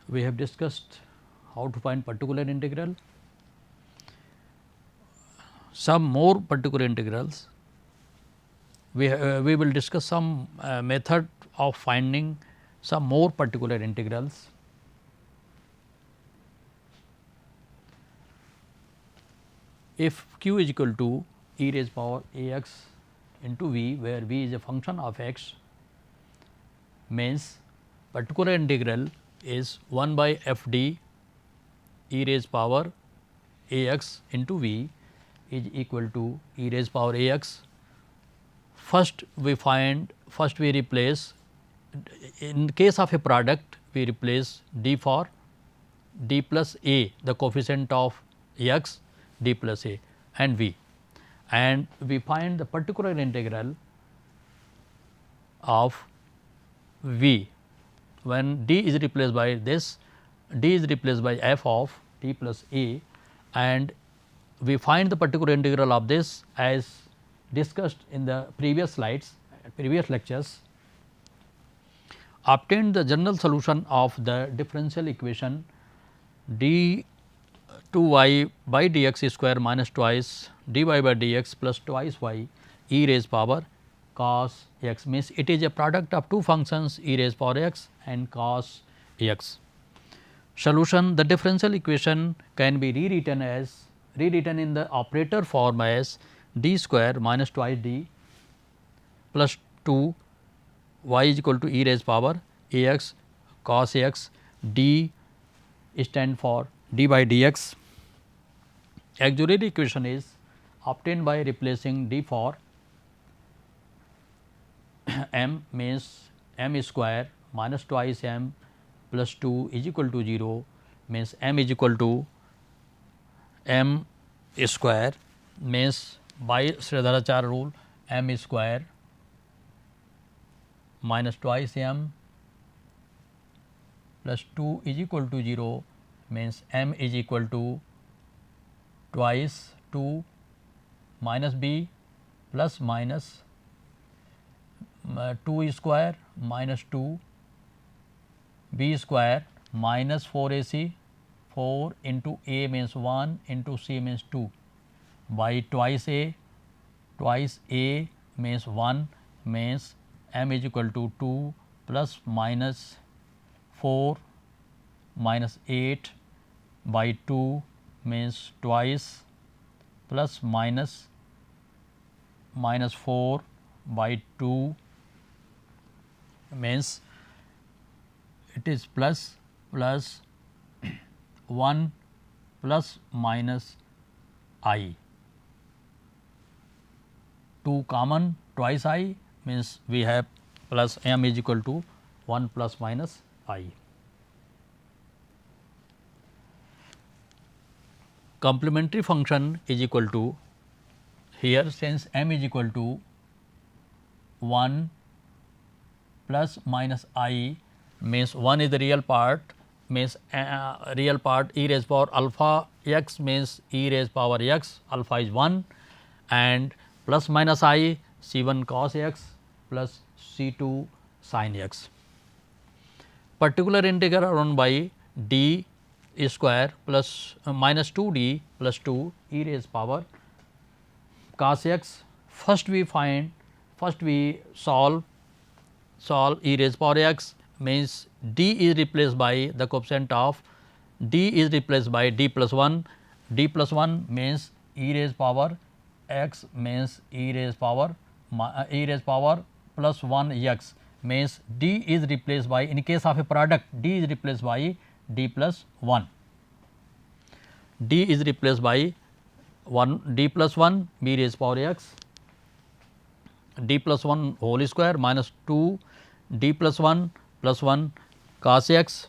we have discussed how to find particular integral, some more particular integrals. We will discuss some method of finding some more particular integrals. If q is equal to e raised power a x into v, where v is a function of x, means particular integral is 1 by f d e raised power a x into v is equal to e raised power a x. First we replace, in case of a product we replace d for d plus a, the coefficient of x, d plus a and v, and we find the particular integral of v. When d is replaced by this, d is replaced by f of d plus a, and we find the particular integral of this as discussed in the previous slides, previous lectures. Obtain the general solution of the differential equation d 2y by dx square minus twice dy by dx plus twice y e raised power cos x, means it is a product of two functions e raised power x and cos x. Solution: the differential equation can be rewritten in the operator form as d square minus twice d plus 2 y is equal to e raised power a x cos a x, d stand for d by dx. Auxiliary equation is obtained by replacing d for m, means m square minus twice m plus 2 is equal to 0, means m is equal to m square, means by Sridharacharya rule m square minus twice m plus 2 is equal to 0, means m is equal to twice 2 minus b plus minus 2 square minus 2 b square minus 4 ac, 4 into a means 1 into c means 2 by twice a means 1, means m is equal to 2 plus minus 4 minus 8 by 2 means twice plus minus 4 by 2 means it is plus 1 plus minus I, 2 common twice I, means we have plus m is equal to 1 plus minus I. Complementary function is equal to, here since m is equal to 1 plus minus I, means 1 is the real part, means real part e raised power alpha x, means e raised power x, alpha is 1, and plus minus I c1 cos x plus c2 sin x. Particular integral run by d square plus minus 2d plus 2 e raised power cos x. First we solve e raised power x, means d is replaced by the coefficient of d is replaced by d plus 1, d plus 1 means e raised power x, means e raised power plus 1 x, means d is replaced by, in case of a product d is replaced by d plus 1, d is replaced by 1 d plus 1 b raised power x, d plus 1 whole square minus 2 d plus 1 plus 1 cos x.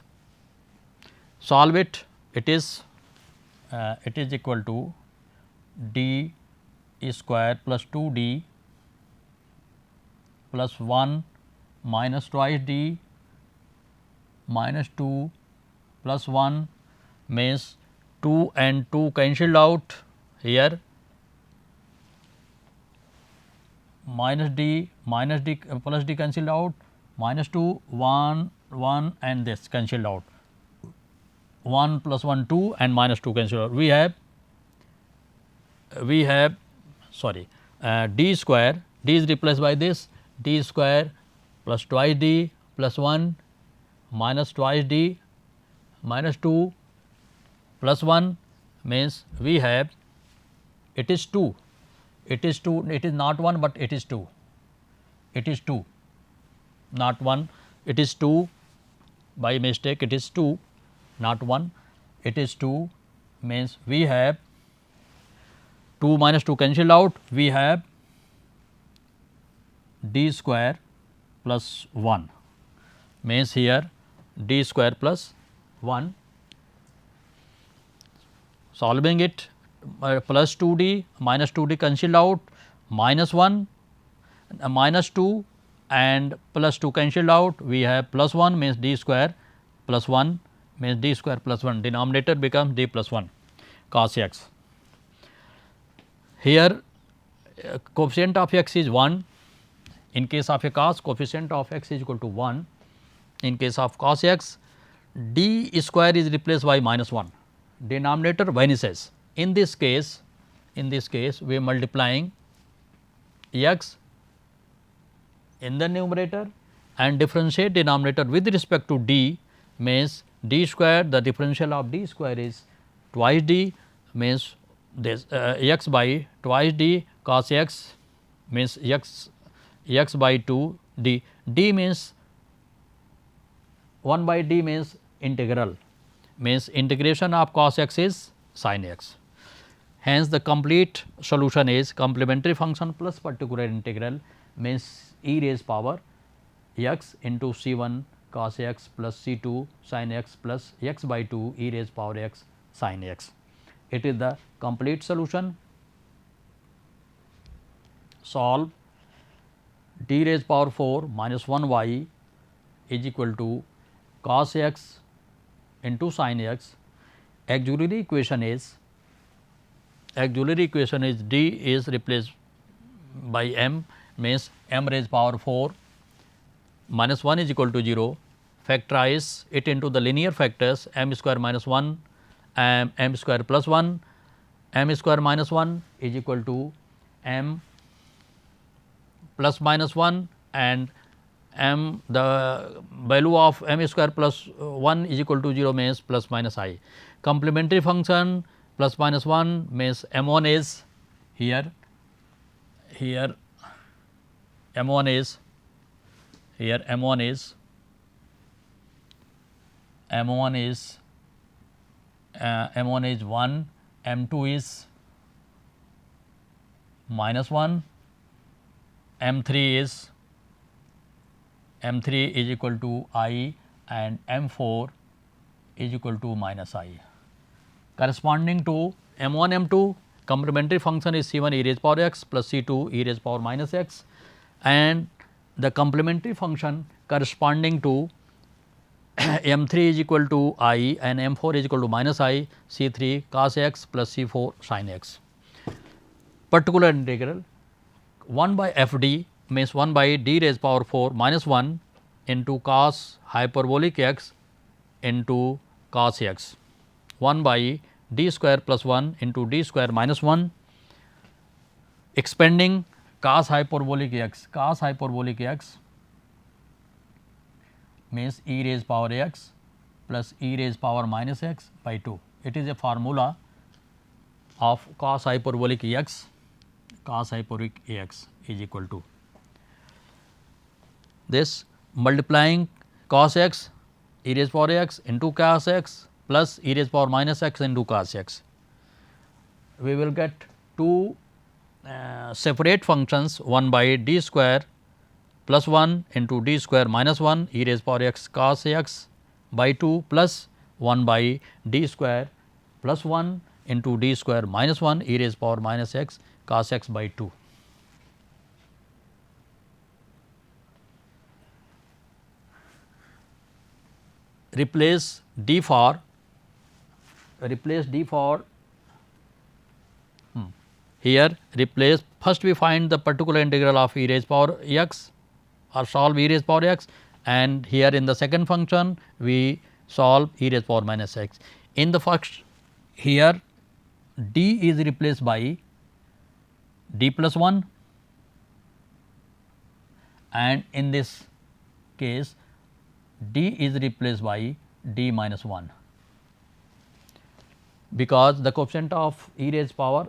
Solve it, it is equal to d square plus 2d plus 1 minus twice d minus 2 plus 1, means 2 and 2 cancelled out, here minus d plus d cancelled out, minus 2 1 1 and this cancelled out, 1 plus 1 2 and minus 2 cancel out. We have sorry d square, d is replaced by this, d square plus twice d plus 1 minus twice d minus 2 plus 1 means we have it is 2, it is not 1, but it is 2, it is 2 not 1, it is 2 by mistake, it is 2 not 1, it is 2 means we have 2 minus 2 cancelled out, we have d square plus 1 means here d square plus 1, solving it plus 2d minus 2d cancelled out, minus 1 minus 2 and plus 2 cancelled out, we have plus 1 means d square plus 1 means d square plus 1, denominator becomes d plus 1 cos x. Here coefficient of x is 1, in case of a cos coefficient of x is equal to 1, in case of cos x d square is replaced by minus 1, denominator vanishes. In this case we are multiplying x in the numerator and differentiate denominator with respect to d means d square, the differential of d square is twice d means this x by twice d cos x means x by 2 d, d means 1 by d means integral, means integration of cos x is sin x. Hence, the complete solution is complementary function plus particular integral means e raised power x into c1 cos x plus c2 sin x plus x by 2 e raised power x sin x. It is the complete solution. Solve d raised power 4 minus 1 y is equal to cos x into sin x. Auxiliary equation is d is replaced by m means m raised power 4 minus 1 is equal to 0. Factorize it into the linear factors m square minus 1 and m square plus 1, m square minus 1 is equal to m plus minus 1 and m, the value of m square plus 1 is equal to 0 means plus minus I. Complementary function plus minus 1 means m1 is here m1 is 1, m2 is minus 1, m3 is equal to I and m4 is equal to minus I. Corresponding to m1 m2 complementary function is c1 e raised power x plus c2 e raised power minus x, and the complementary function corresponding to m3 is equal to I and m4 is equal to minus I, c3 cos x plus c4 sin x. Particular integral 1 by fd means 1 by d raised power 4 minus 1 into cos hyperbolic x into cos x, 1 by d square plus 1 into d square minus 1, expanding cos hyperbolic x means e raised power x plus e raised power minus x by 2. It is a formula of cos hyperbolic x is equal to this, multiplying cos x e raised power x into cos x plus e raised power minus x into cos x. We will get two separate functions, 1 by d square plus 1 into d square minus 1 e raised power x cos x by 2 plus 1 by d square plus 1 into d square minus 1 e raised power minus x cos x by 2. Replace d for here, replace first we find the particular integral of e raised power x or solve e raised power x, and here in the second function we solve e raised power minus x. In the first, here d is replaced by d plus 1, and in this case d is replaced by d minus 1, because the coefficient of e raised power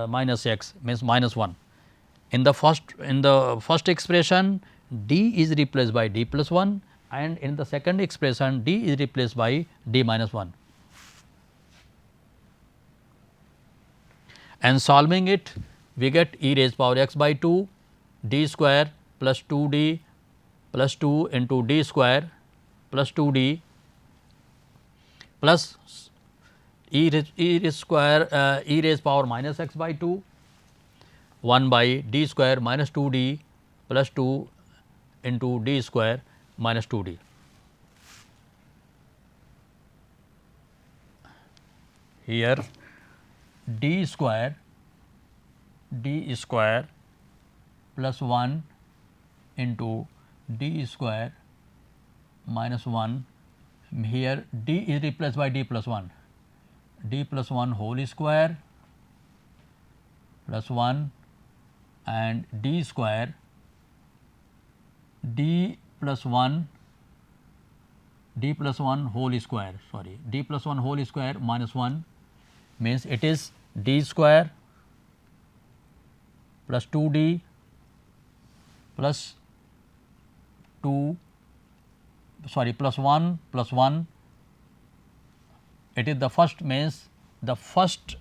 minus x means minus 1. In the first expression d is replaced by d plus 1, and in the second expression d is replaced by d minus 1. And solving it, we get e raised power x by 2 d square plus 2d plus 2 into d square plus 2d plus e raised power minus x by 2 1 by d square minus 2d plus 2 into d square minus 2d. Here d square plus 1 into d square minus 1, here d is replaced by d plus 1, d plus 1 whole square plus 1 and d square d plus 1 whole square, sorry, d plus 1 whole square minus 1 means it is d square plus 2d plus 2 sorry plus 1 plus 1. It is the first means the first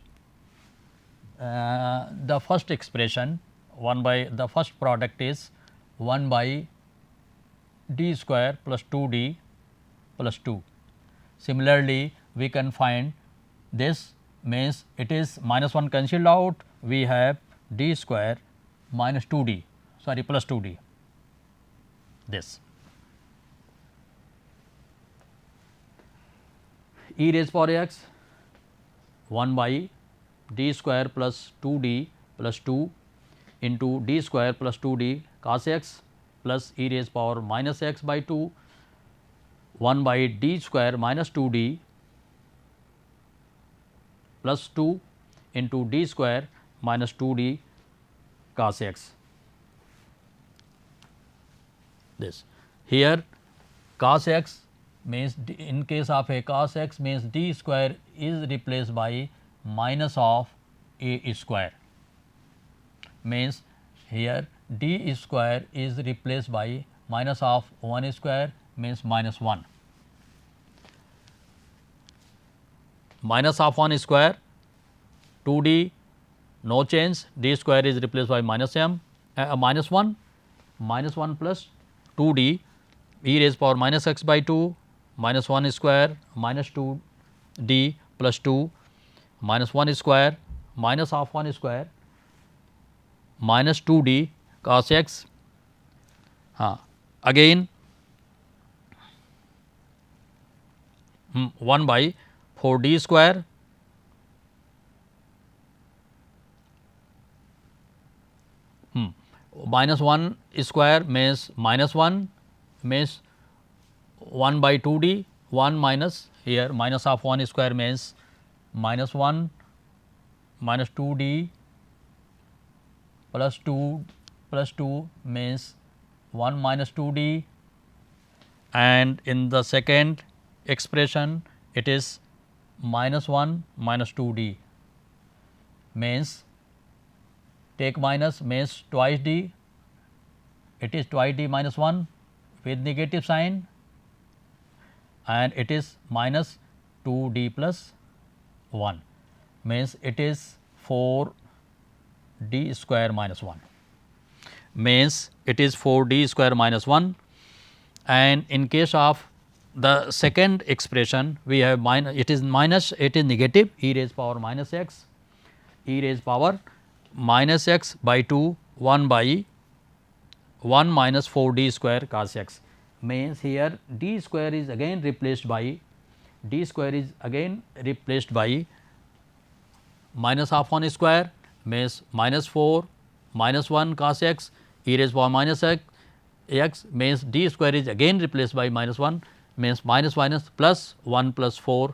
expression 1 by the first product is 1 by d square plus 2d plus 2. Similarly, we can find this means it is minus 1 cancelled out, we have d square minus 2d sorry plus 2d, this. E raised power x 1 by d square plus 2d plus 2 into d square plus 2d cos x plus e raised power minus x by 2 1 by d square minus 2d plus 2 into d square minus 2d cos x. This here cos x means in case of a cos x means d square is replaced by minus of a square, means here d square is replaced by minus of 1 square means minus 1, minus of 1 square 2d no change, d square is replaced by minus m minus 1 plus 2d e raised power minus x by 2 minus 1 square minus 2d plus 2 minus 1 square minus of 1 square minus 2d cos x. Again 1 by 4d square minus 1 square means minus 1 means 1 by 2d 1 minus here minus of 1 square means minus 1 minus 2d plus 2 means 1 minus 2d, and in the second expression it is minus 1 minus 2d means take minus means twice d, it is twice d minus 1 with negative sign, and it is minus 2d plus 1 means it is 4d square minus 1 means it is 4d square minus 1. And in case of the second expression we have minus, it is negative e raised power minus x e raised power minus x by 2 1 by 1 minus 4d square cos x means here d square is again replaced by minus of 1 square means minus 4 minus 1 cos x e raised power minus x means d square is again replaced by minus 1 means minus minus plus 1 plus 4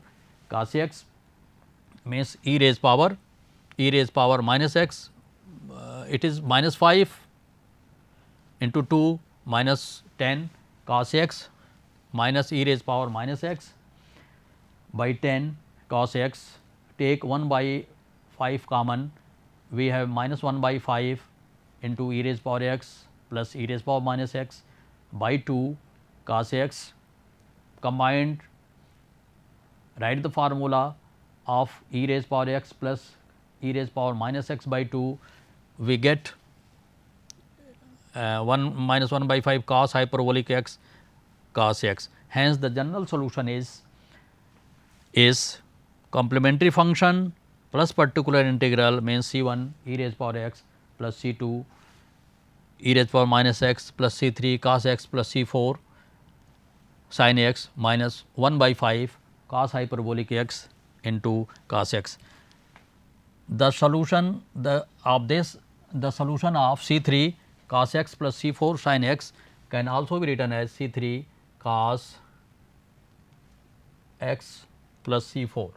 cos x means e raised power minus x, it is minus 5 into 2 minus 10 cos x minus e raised power minus x by 10 cos x. Take 1 by 5 common, we have minus 1 by 5 into e raised power x plus e raised power minus x by 2 cos x. Combined, write the formula of e raised power x plus e raised power minus x by 2, we get 1 minus 1 by 5 cos hyperbolic x cos x. Hence, the general solution is complementary function plus particular integral means C1 e raised power x plus C2 e raised power minus x plus C3 cos x plus C4 sin x minus 1 by 5 cos hyperbolic x into cos x. The solution the solution of C3 cos x plus C4 sin x can also be written as C3 cos x plus C4.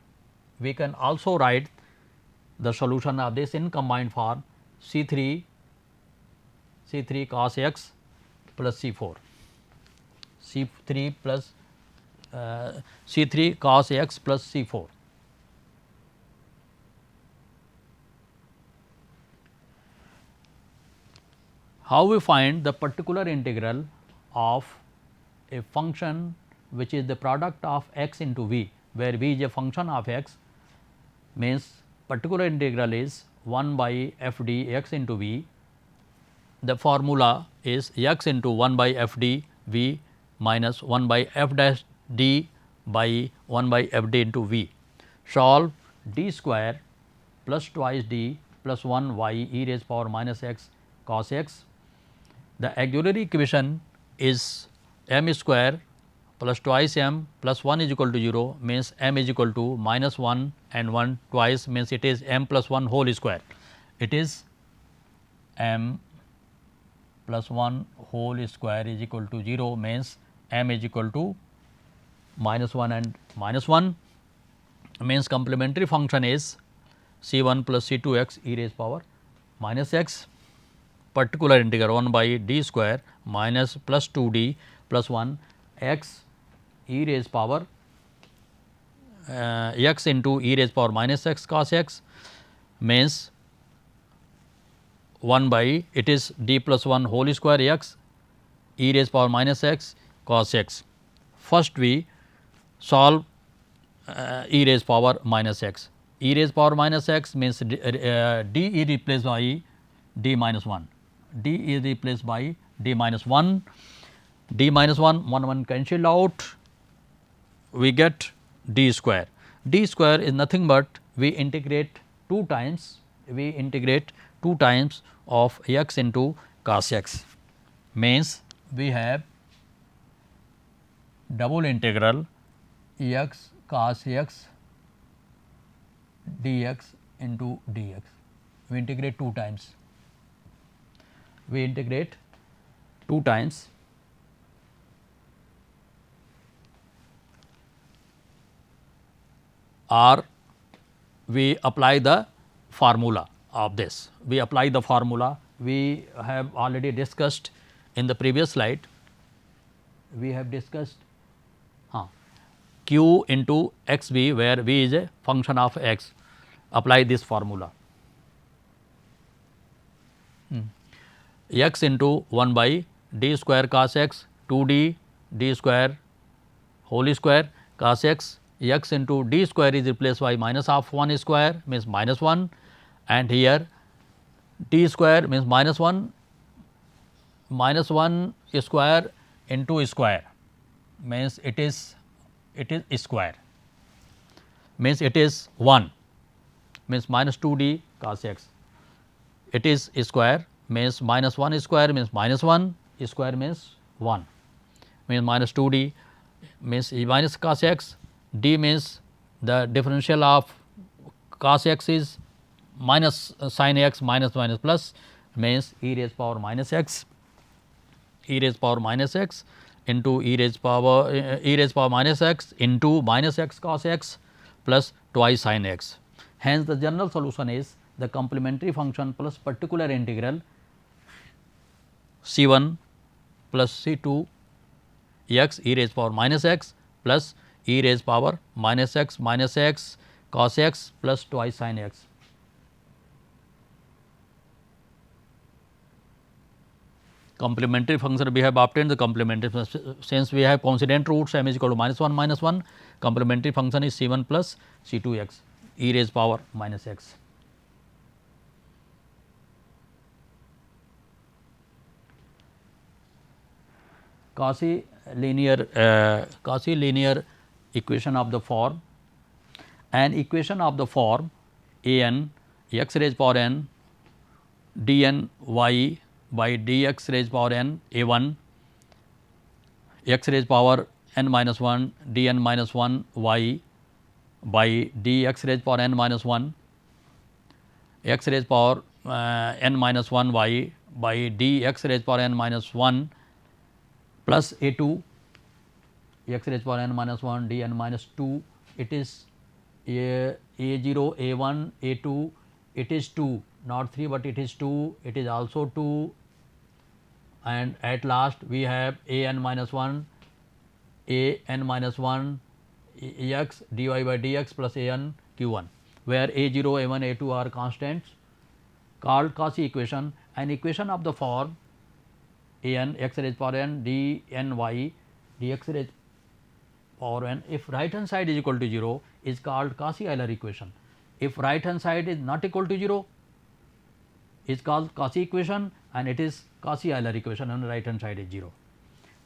We can also write the solution of this in combined form C3 cos x plus C4, C3 plus C3 cos x plus C4. How we find the particular integral of a function which is the product of x into v, where v is a function of x, means particular integral is 1 by f d x into v. The formula is x into 1 by f d v minus 1 by f dash d by 1 by f d into v. Solve d square plus twice d plus 1 y e raised power minus x cos x. The auxiliary equation is m square plus twice m plus 1 is equal to 0, means m is equal to minus 1 and 1 twice, means it is m plus 1 whole square. It is m plus 1 whole square is equal to 0, means m is equal to minus 1 and minus 1, means complementary function is C1 plus C2 x e raised power minus x. Particular integral 1 by d square minus plus 2d plus 1 x e raised power x into e raised power minus x cos x, means 1 by, it is d plus 1 whole square x e raised power minus x cos x. First we solve e raised power minus x. E raised power minus x means d is replaced by d minus 1. D is replaced by d minus 1. D minus 1, 1 cancelled out, we get d square. D square is nothing but we integrate 2 times of x into cos x, means we have double integral x cos x dx into dx. We integrate 2 times. Or we apply the formula of this. We apply the formula we have already discussed in the previous slide. We have discussed q into x v, where v is a function of x. Apply this formula. X into 1 by d square cos x 2d d square whole square cos x, x into d square is replaced by minus of 1 square, means minus 1, and here d square means minus 1 square into square, means it is square, means it is 1, means minus 2d cos x. It is square, means minus 1 square means minus 1 square means 1, means minus 2d means minus cos x. D means the differential of cos x is minus sin x minus plus, means e raised power minus x into e raised power minus x into minus x cos x plus twice sin x. Hence, the general solution is the complementary function plus particular integral c 1 plus c 2 x e raised power minus x plus e raised power minus x cos x plus twice sin x. Complementary function we have obtained the complementary since we have coincident roots m is equal to minus 1 complementary function is c 1 plus c 2 x e raised power minus x. Cauchy linear equation of the form, an equation of the form a n x raised power n d n y by dx raised power n a 1 x raised power n minus 1 d n minus 1 y by dx raised power n minus 1 x raised power n minus 1 y by dx raised power n minus 1 plus a 2 x raised power n minus 1 d n minus 2, it is a 0 a 1 a 2, it is 2 not 3 but it is 2, it is also 2, and at last we have a n minus 1 a n minus 1 x dy by dx plus a n q 1, where a 0 a 1 a 2 are constants called Cauchy equation. An equation of the form a n x raised power n d n y dx raised power n if right hand side is equal to 0 is called Cauchy-Euler equation. If right hand side is not equal to 0 is called Cauchy equation, and it is Cauchy-Euler equation and right hand side is 0.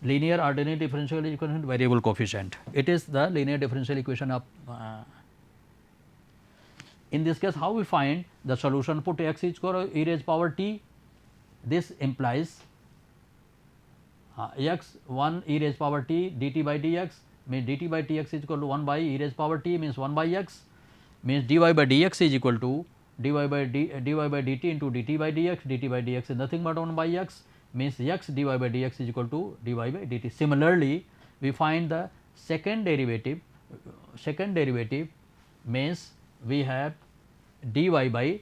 Linear ordinary differential equation variable coefficient, it is the linear differential equation of in this case how we find the solution, put x is equal to e raised power t, this implies x 1 e raised power t dt by dx means dt by tx is equal to 1 by e raised power t means 1 by x means dy by dx is equal to dy by dt into dt by dx is nothing but 1 by x means x dy by dx is equal to dy by dt. Similarly, we find the second derivative means we have dy by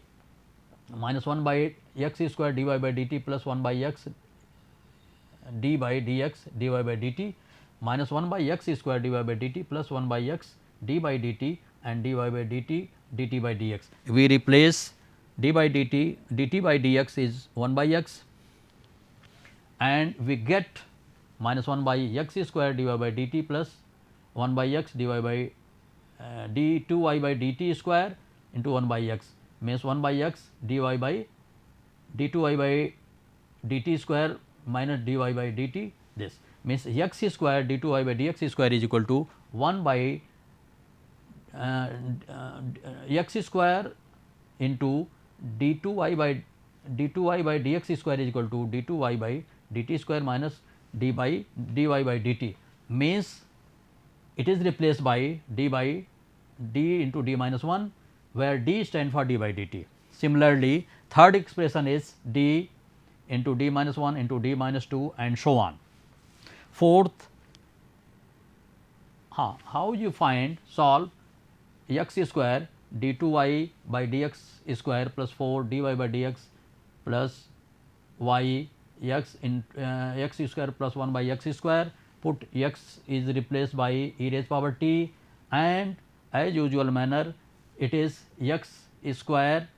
minus 1 by x square dy by dt plus 1 by x d by dx dy by dt minus 1 by x square dy by dt plus 1 by x d by dt and dy by dt dt by dx. We replace d by dt by dx is 1 by x and we get minus 1 by x square dy by dt plus 1 by x dy by d2y by dt square into 1 by x means 1 by x dy by d2y by dt square minus dy by dt, this means x square d2y by dx square is equal to 1 by x square into d2y by dx square is equal to d2y by dt square minus d by dy by dt, means it is replaced by d by d into d minus 1 where d stands for d by dt. Similarly, third expression is d into d minus 1 into d minus 2 and so on. Fourth, how you find solve x square d2y by dx square plus 4 dy by dx plus y x in x square plus 1 by x square, put x is replaced by e raised power t and as usual manner it is x square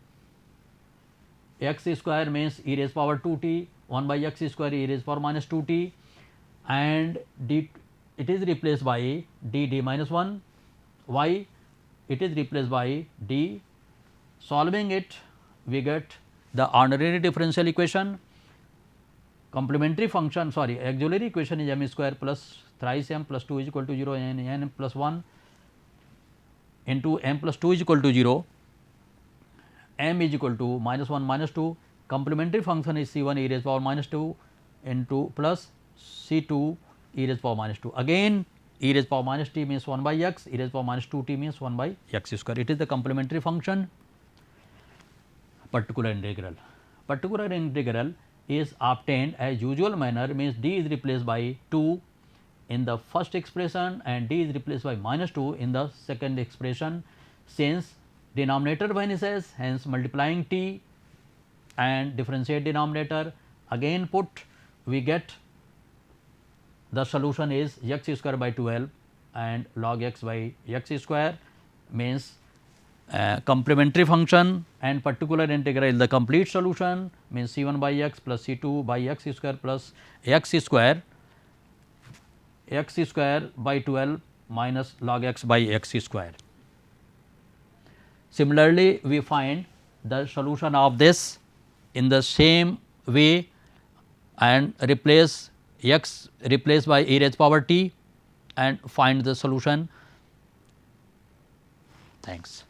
means e raised power 2t 1 by x square e raised power minus 2t and d it is replaced by d minus 1 y it is replaced by d. Solving it we get the ordinary differential equation, complementary function auxiliary equation is m square plus thrice m plus 2 is equal to 0 and n plus 1 into m plus 2 is equal to 0, m is equal to minus 1 minus 2, complementary function is c 1 e raised power minus 2 into plus c 2 e raised power minus 2, again e raised power minus t means 1 by x, e raised power minus 2 t means 1 by x square. It is the complementary function. Particular integral is obtained as usual manner, means d is replaced by 2 in the first expression and d is replaced by minus 2 in the second expression. Since denominator vanishes, hence multiplying t and differentiate denominator, again put, we get the solution is x square by 12 and log x by x square, means complementary function, and particular integral is the complete solution, means c1 by x plus c2 by x square plus x square by 12 minus log x by x square. Similarly, we find the solution of this in the same way and replace x replaced by e raised power t and find the solution. Thanks.